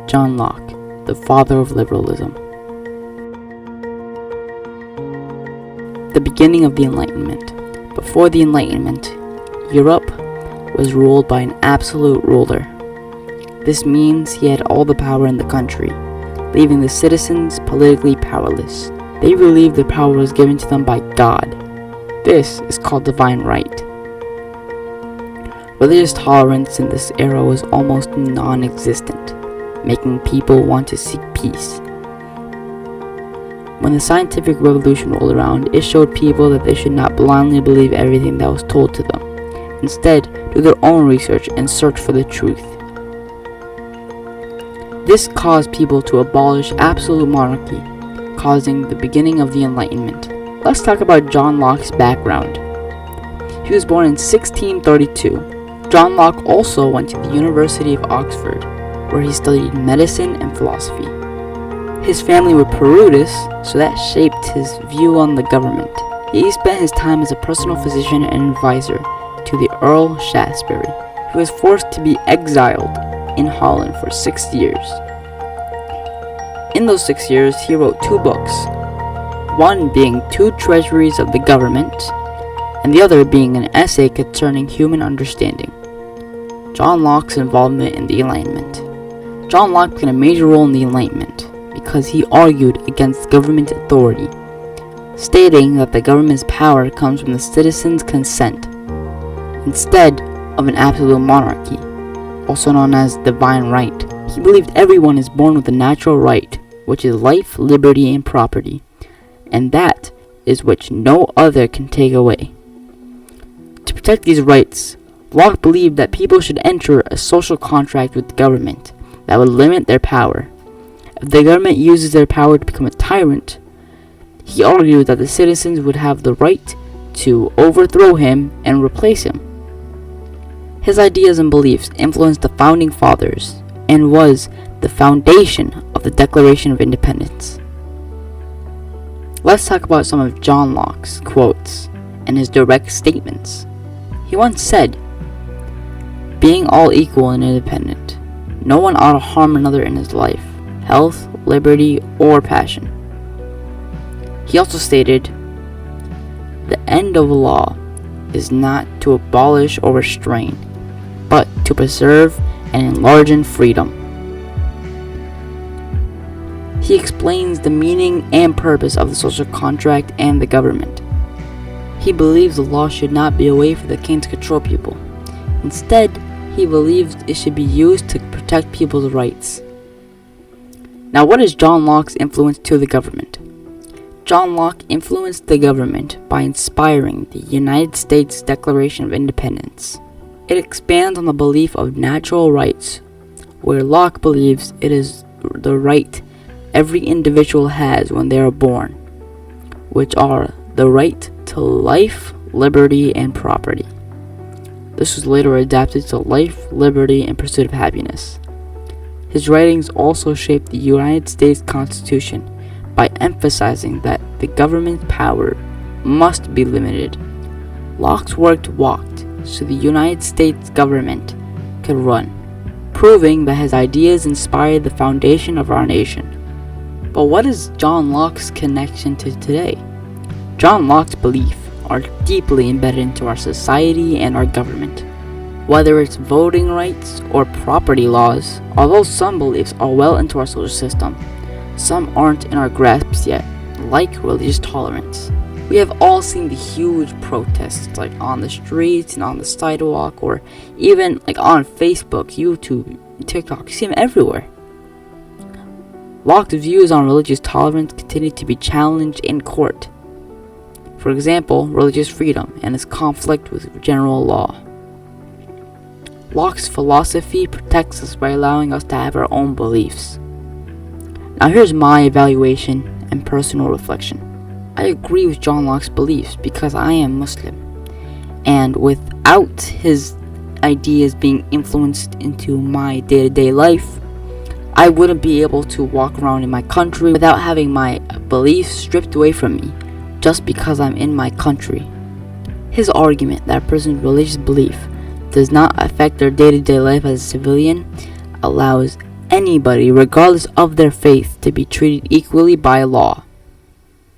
John Locke, the father of liberalism. The beginning of the Enlightenment. Before the Enlightenment, Europe was ruled by an absolute ruler. This means he had all the power in the country, leaving the citizens politically powerless. They believed their power was given to them by God. This is called divine right. Religious tolerance in this era was almost non-existent, making people want to seek peace. When the scientific revolution rolled around, it showed people that they should not blindly believe everything that was told to them. Instead, do their own research and search for the truth. This caused people to abolish absolute monarchy, causing the beginning of the Enlightenment. Let's talk about John Locke's background. He was born in 1632. John Locke also went to the University of Oxford, where he studied medicine and philosophy. His family were Peruvians, so that shaped his view on the government. He spent his time as a personal physician and advisor to the Earl Shaftesbury. He was forced to be exiled in Holland for 6 years. In those 6 years, he wrote 2 books, one being 2 Treasuries of the Government, and the other being an essay concerning human understanding. John Locke's involvement in the Enlightenment. John Locke played a major role in the Enlightenment because he argued against government authority, stating that the government's power comes from the citizens' consent, instead of an absolute monarchy, also known as divine right. He believed everyone is born with a natural right, which is life, liberty, and property, and that is which no other can take away. To protect these rights, Locke believed that people should enter a social contract with the government that would limit their power. If the government uses their power to become a tyrant, he argued that the citizens would have the right to overthrow him and replace him. His ideas and beliefs influenced the founding fathers and was the foundation of the Declaration of Independence. Let's talk about some of John Locke's quotes and his direct statements. He once said, "Being all equal and independent, no one ought to harm another in his life, health, liberty, or passion." He also stated, "The end of law is not to abolish or restrain, but to preserve and enlarge freedom." He explains the meaning and purpose of the social contract and the government. He believes the law should not be a way for the king to control people. Instead, he believes it should be used to protect people's rights. Now, what is John Locke's influence to the government? John Locke influenced the government by inspiring the United States Declaration of Independence. It expands on the belief of natural rights, where Locke believes it is the right every individual has when they are born, which are the right to life, liberty, and property. This was later adapted to life, liberty, and pursuit of happiness. His writings also shaped the United States Constitution by emphasizing that the government's power must be limited. Locke's work walked so the United States government could run, proving that his ideas inspired the foundation of our nation. But what is John Locke's connection to today? John Locke's beliefs are deeply embedded into our society and our government. Whether it's voting rights or property laws, although some beliefs are well into our social system, some aren't in our grasp yet, like religious tolerance. We have all seen the huge protests like on the streets and on the sidewalk, or even like on Facebook, YouTube, TikTok. You see them everywhere. Locke's views on religious tolerance continue to be challenged in court. For example, religious freedom and its conflict with general law. Locke's philosophy protects us by allowing us to have our own beliefs. Now here's my evaluation and personal reflection. I agree with John Locke's beliefs because I am Muslim, and without his ideas being influenced into my day-to-day life, I wouldn't be able to walk around in my country without having my beliefs stripped away from me just because I'm in my country. His argument that a person's religious belief does not affect their day-to-day life as a civilian allows anybody, regardless of their faith, to be treated equally by law.